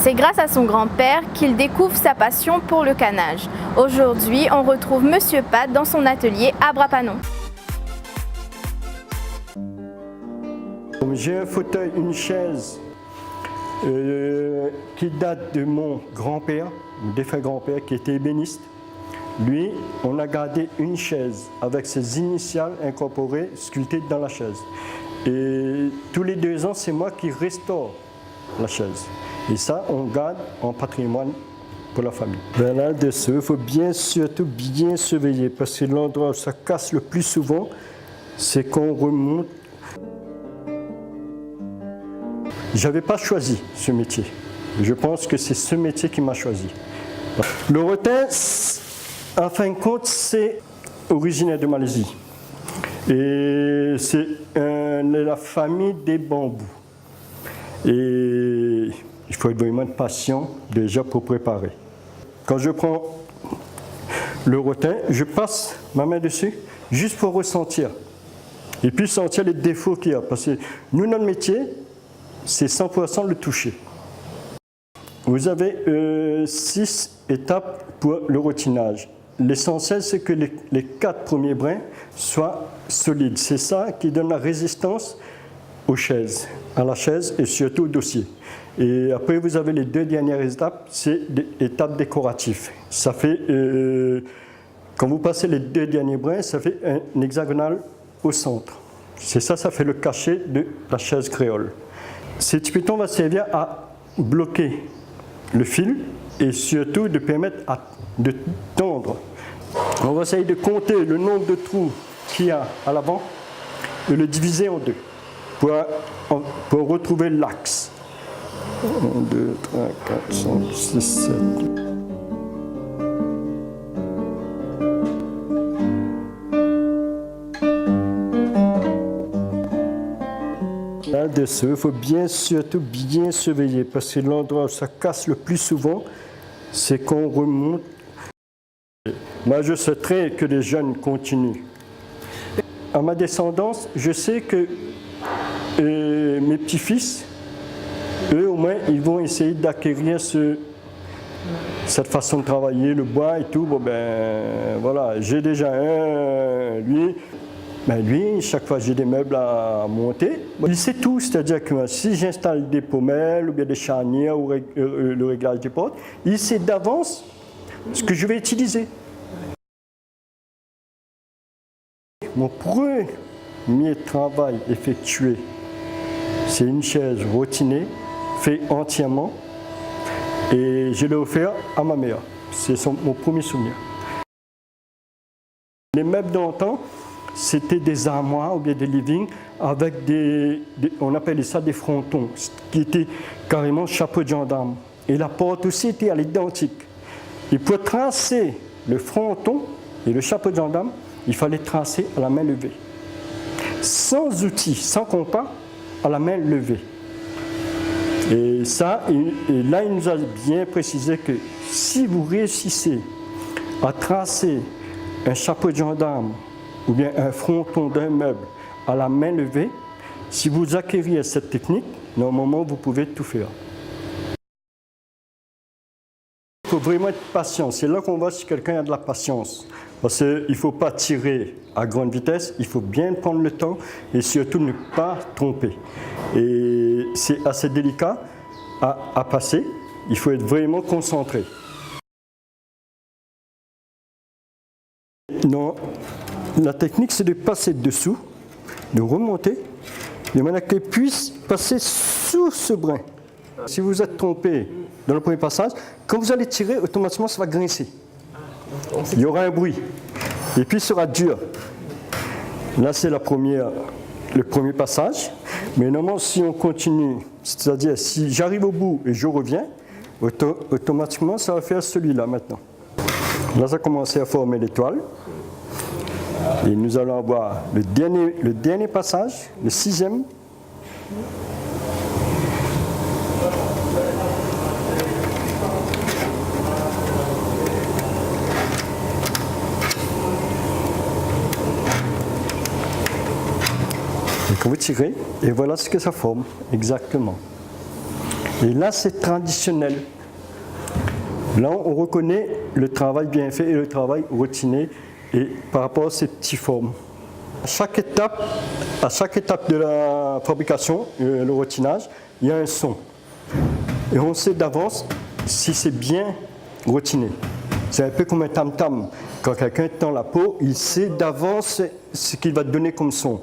C'est grâce à son grand-père qu'il découvre sa passion pour le canage. Aujourd'hui, on retrouve Monsieur Pat dans son atelier à Bras-Panon. J'ai un fauteuil, une chaise qui date de mon grand-père, mon défunt grand-père qui était ébéniste. Lui, on a gardé une chaise avec ses initiales incorporées, sculptées dans la chaise. Et tous les 2 ans, c'est moi qui restaure la chaise. Et ça, on garde en patrimoine pour la famille. Ben là-dessus, il faut surtout bien surveiller parce que l'endroit où ça casse le plus souvent, c'est qu'on remonte. Je n'avais pas choisi ce métier. Je pense que c'est ce métier qui m'a choisi. Le rotin, en fin de compte, c'est originaire de Malaisie. Et c'est la famille des bambous. Et il faut être vraiment patient déjà pour préparer. Quand je prends le rotin, je passe ma main dessus juste pour ressentir. Et puis sentir les défauts qu'il y a. Parce que nous, notre métier, c'est 100% le toucher. Vous avez 6 étapes pour le rotinage. L'essentiel, c'est que les 4 premiers brins soient solides. C'est ça qui donne la résistance aux chaises, à la chaise et surtout au dossier. Et après, vous avez les 2 dernières étapes, c'est des étapes décoratives. Ça fait, quand vous passez les 2 derniers brins, ça fait un hexagonal au centre. C'est ça, ça fait le cachet de la chaise créole. Ces petits pitons vont servir à bloquer le fil et surtout de permettre de tendre. On va essayer de compter le nombre de trous qu'il y a à l'avant et le diviser en 2 pour retrouver l'axe. 1, 2, 3, 4, 5, 6, 7. Là-dessus, il faut surtout bien surveiller parce que l'endroit où ça casse le plus souvent, c'est qu'on remonte. Moi, je souhaiterais que les jeunes continuent. À ma descendance, je sais que mes petits-fils, eux au moins, ils vont essayer d'acquérir cette façon de travailler, le bois et tout. Bon, ben voilà, j'ai déjà un, lui, chaque fois j'ai des meubles à monter, il sait tout, c'est-à-dire que si j'installe des pommelles ou bien des charnières ou le réglage des portes, il sait d'avance ce que je vais utiliser. Mon premier travail effectué, c'est une chaise rotinée, faite entièrement, et je l'ai offert à ma mère. C'est mon premier souvenir. Les meubles d'antan, c'était des armoires ou bien des livings avec on appelait ça des frontons, qui étaient carrément chapeau de gendarme. Et la porte aussi était à l'identique. Et pour tracer le fronton et le chapeau de gendarme, il fallait tracer à la main levée. Sans outils, sans compas, à la main levée. Et ça, et là, il nous a bien précisé que si vous réussissez à tracer un chapeau de gendarme ou bien un fronton d'un meuble à la main levée, si vous acquériez cette technique, normalement, vous pouvez tout faire. Il faut vraiment être patient. C'est là qu'on voit si quelqu'un a de la patience. Parce qu'il ne faut pas tirer à grande vitesse, il faut bien prendre le temps et surtout ne pas tromper. Et c'est assez délicat à passer, il faut être vraiment concentré. Non, la technique c'est de passer dessous, de remonter, de manière qu'elle puisse passer sous ce brin. Si vous êtes trompé dans le premier passage, quand vous allez tirer, automatiquement ça va grincer. Il y aura un bruit. Et puis, il sera dur. Là, c'est le premier passage. Mais normalement, si on continue, c'est-à-dire si j'arrive au bout et je reviens, automatiquement, ça va faire celui-là maintenant. Là, ça a commencé à former l'étoile. Et nous allons avoir le dernier passage, le 6e. Quand vous tirez, et voilà ce que ça forme, exactement. Et là, c'est traditionnel. Là, on reconnaît le travail bien fait et le travail routiné et par rapport à ces petites formes. À chaque étape de la fabrication, le rotinage, il y a un son. Et on sait d'avance si c'est bien rotiné. C'est un peu comme un tam-tam. Quand quelqu'un tend la peau, il sait d'avance ce qu'il va donner comme son.